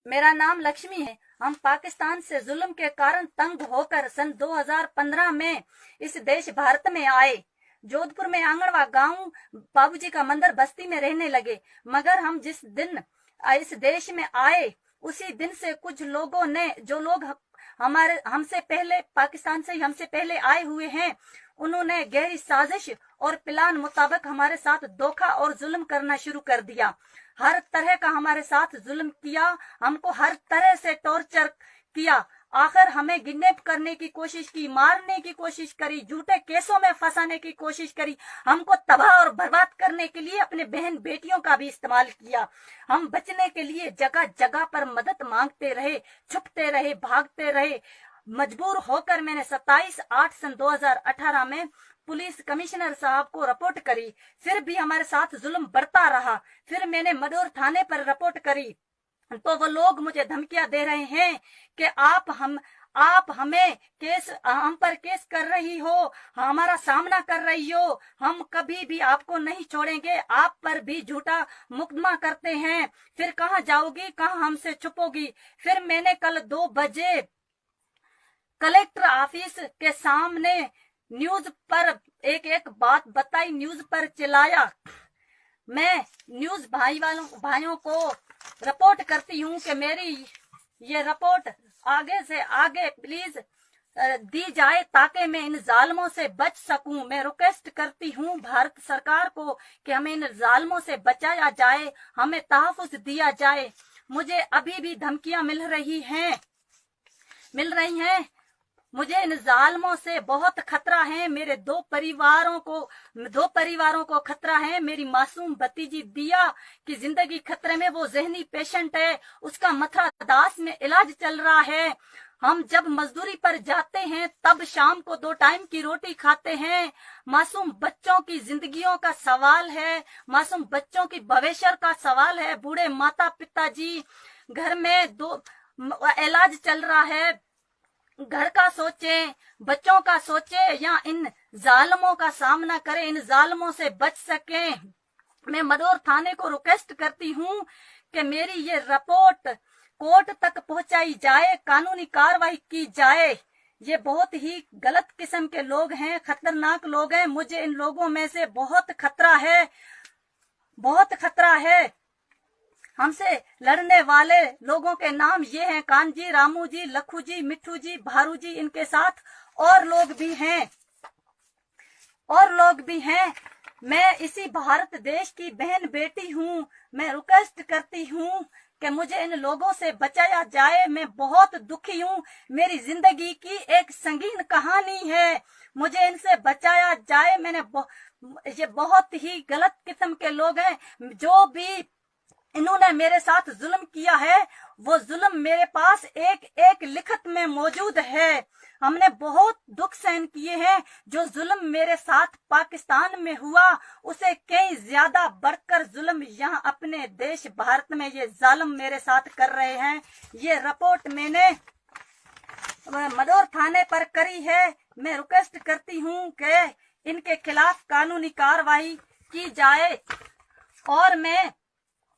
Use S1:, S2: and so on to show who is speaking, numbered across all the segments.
S1: मेरा नाम लक्ष्मी है। हम पाकिस्तान से जुल्म के कारण तंग होकर सन 2015 में इस देश भारत में आए। जोधपुर में आंगणवा गांव बाबूजी का मंदिर बस्ती में रहने लगे। मगर हम जिस दिन इस देश में आए उसी दिन से कुछ लोगों ने, जो लोग हमारे हमसे पहले पाकिस्तान से हमसे पहले आए हुए हैं, उन्होंने गहरी साजिश और प्लान मुताबिक हमारे साथ धोखा और जुल्म करना शुरू कर दिया। हर तरह का हमारे साथ जुल्म किया, हमको हर तरह से टॉर्चर किया। आखिर हमें किडनैप करने की कोशिश की, मारने की कोशिश करी, झूठे केसों में फंसाने की कोशिश करी, हमको तबाह और बर्बाद करने के लिए अपने बहन बेटियों का भी इस्तेमाल किया। हम बचने के लिए जगह जगह पर मदद मांगते रहे, छुपते रहे, भागते रहे। मजबूर होकर मैंने 27/8 सन 2018 में पुलिस कमिश्नर साहब को रिपोर्ट करी। फिर भी हमारे साथ जुल्म बढ़ता रहा। फिर मैंने मडोर थाने पर रिपोर्ट करी तो वो लोग मुझे धमकियां दे रहे हैं कि आप हम पर केस कर रही हो, हमारा सामना कर रही हो, हम कभी भी आपको नहीं छोड़ेंगे, आप पर भी झूठा मुकदमा करते हैं। फिर कहाँ जाओगी, कहाँ हमसे छुपोगी। फिर मैंने कल 2 बजे कलेक्टर ऑफिस के सामने न्यूज पर एक बात बताई, न्यूज पर चिल्लाया। मैं न्यूज भाइयों को रिपोर्ट करती हूँ कि मेरी ये रिपोर्ट आगे से आगे प्लीज दी जाए ताकि मैं इन जालिमों से बच सकूं। मैं रिक्वेस्ट करती हूँ भारत सरकार को कि हमें इन जालिमों से बचाया जाए, हमें तहफ़्फ़ुज़ दिया जाए। मुझे अभी भी धमकियां मिल रही हैं। मुझे इन जालिमों से बहुत खतरा है। मेरे 2 परिवारों को खतरा है। मेरी मासूम भतीजी दिया की जिंदगी खतरे में। वो जहनी पेशेंट है, उसका मथुरा दास में इलाज चल रहा है। हम जब मजदूरी पर जाते हैं तब शाम को 2 टाइम की रोटी खाते हैं। मासूम बच्चों की जिंदगियों का सवाल है, मासूम बच्चों की भविष्य का सवाल है। बूढ़े माता पिताजी, घर में 2 इलाज चल रहा है। घर का सोचें, बच्चों का सोचें, या इन जालिमों का सामना करें, इन जालिमों से बच सकें। मैं मडोर थाने को रिक्वेस्ट करती हूँ कि मेरी ये रिपोर्ट कोर्ट तक पहुंचाई जाए, कानूनी कार्रवाई की जाए। ये बहुत ही गलत किस्म के लोग हैं, खतरनाक लोग हैं। मुझे इन लोगों में से बहुत खतरा है। हमसे लड़ने वाले लोगों के नाम ये हैं: कानजी, रामू जी, लखू जी, मिठू जी, भारू जी। इनके साथ और लोग भी हैं। मैं इसी भारत देश की बहन बेटी हूँ। मैं रिक्वेस्ट करती हूँ कि मुझे इन लोगों से बचाया जाए। मैं बहुत दुखी हूँ। मेरी जिंदगी की एक संगीन कहानी है, मुझे इनसे बचाया जाए। ये बहुत ही गलत किस्म के लोग हैं। जो भी इन्होंने मेरे साथ जुल्म किया है, वो जुल्म मेरे पास एक लिखत में मौजूद है। हमने बहुत दुख सहन किए हैं। जो जुल्म मेरे साथ पाकिस्तान में हुआ, उसे कई ज्यादा बढ़कर जुल्म यहाँ अपने देश भारत में ये जालिम मेरे साथ कर रहे हैं। ये रिपोर्ट मैंने मडोर थाने पर करी है। मैं रिक्वेस्ट करती हूँ कि इनके खिलाफ कानूनी कार्रवाई की जाए। और मैं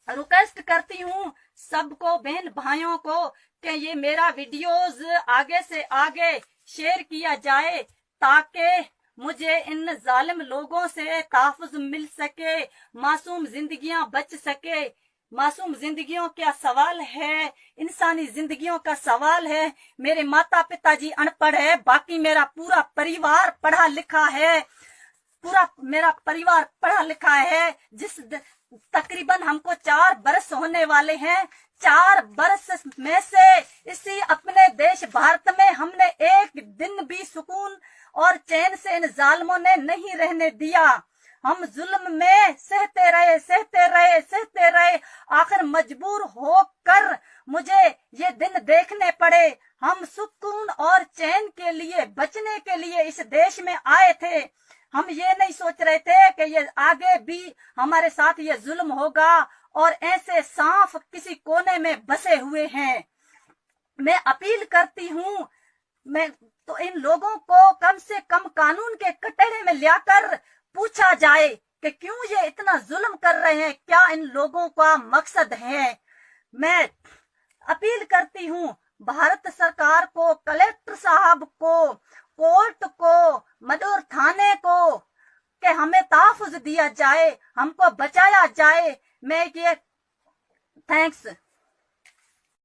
S1: रिक्वेस्ट करती हूँ सबको, बहन भाइयों को, कि ये मेरा वीडियोस आगे से आगे शेयर किया जाए ताकि मुझे इन जालिम लोगों से तहफ़्फ़ुज़ मिल सके, मासूम जिंदगियां बच सके। मासूम जिंदगियों का सवाल है, इंसानी जिंदगियों का सवाल है। मेरे माता पिताजी अनपढ़ है, बाकी मेरा पूरा परिवार पढ़ा लिखा है। तकरीबन हमको 4 बरस होने वाले हैं। 4 बरस में से इसी अपने देश भारत में हमने एक दिन भी सुकून और चैन से इन जालिमों ने नहीं रहने दिया। हम जुल्म में सहते रहे। आखिर मजबूर होकर मुझे ये दिन देखने पड़े। हम सुकून और चैन के लिए, बचने के लिए इस देश में आए थे। हम ये नहीं सोच रहे थे कि ये आगे भी हमारे साथ ये जुल्म होगा और ऐसे सांप किसी कोने में बसे हुए हैं। मैं अपील करती हूँ, मैं तो इन लोगों को कम से कम कानून के कटघरे में लाकर पूछा जाए कि क्यों ये इतना जुल्म कर रहे हैं, क्या इन लोगों का मकसद है। मैं अपील करती हूँ भारत सरकार को, कलेक्टर साहब को, कोर्ट को, मदुर थाने को, कि हमें तहफ़्फ़ुज़ दिया जाए, हमको बचाया जाए। मैं ये थैंक्स।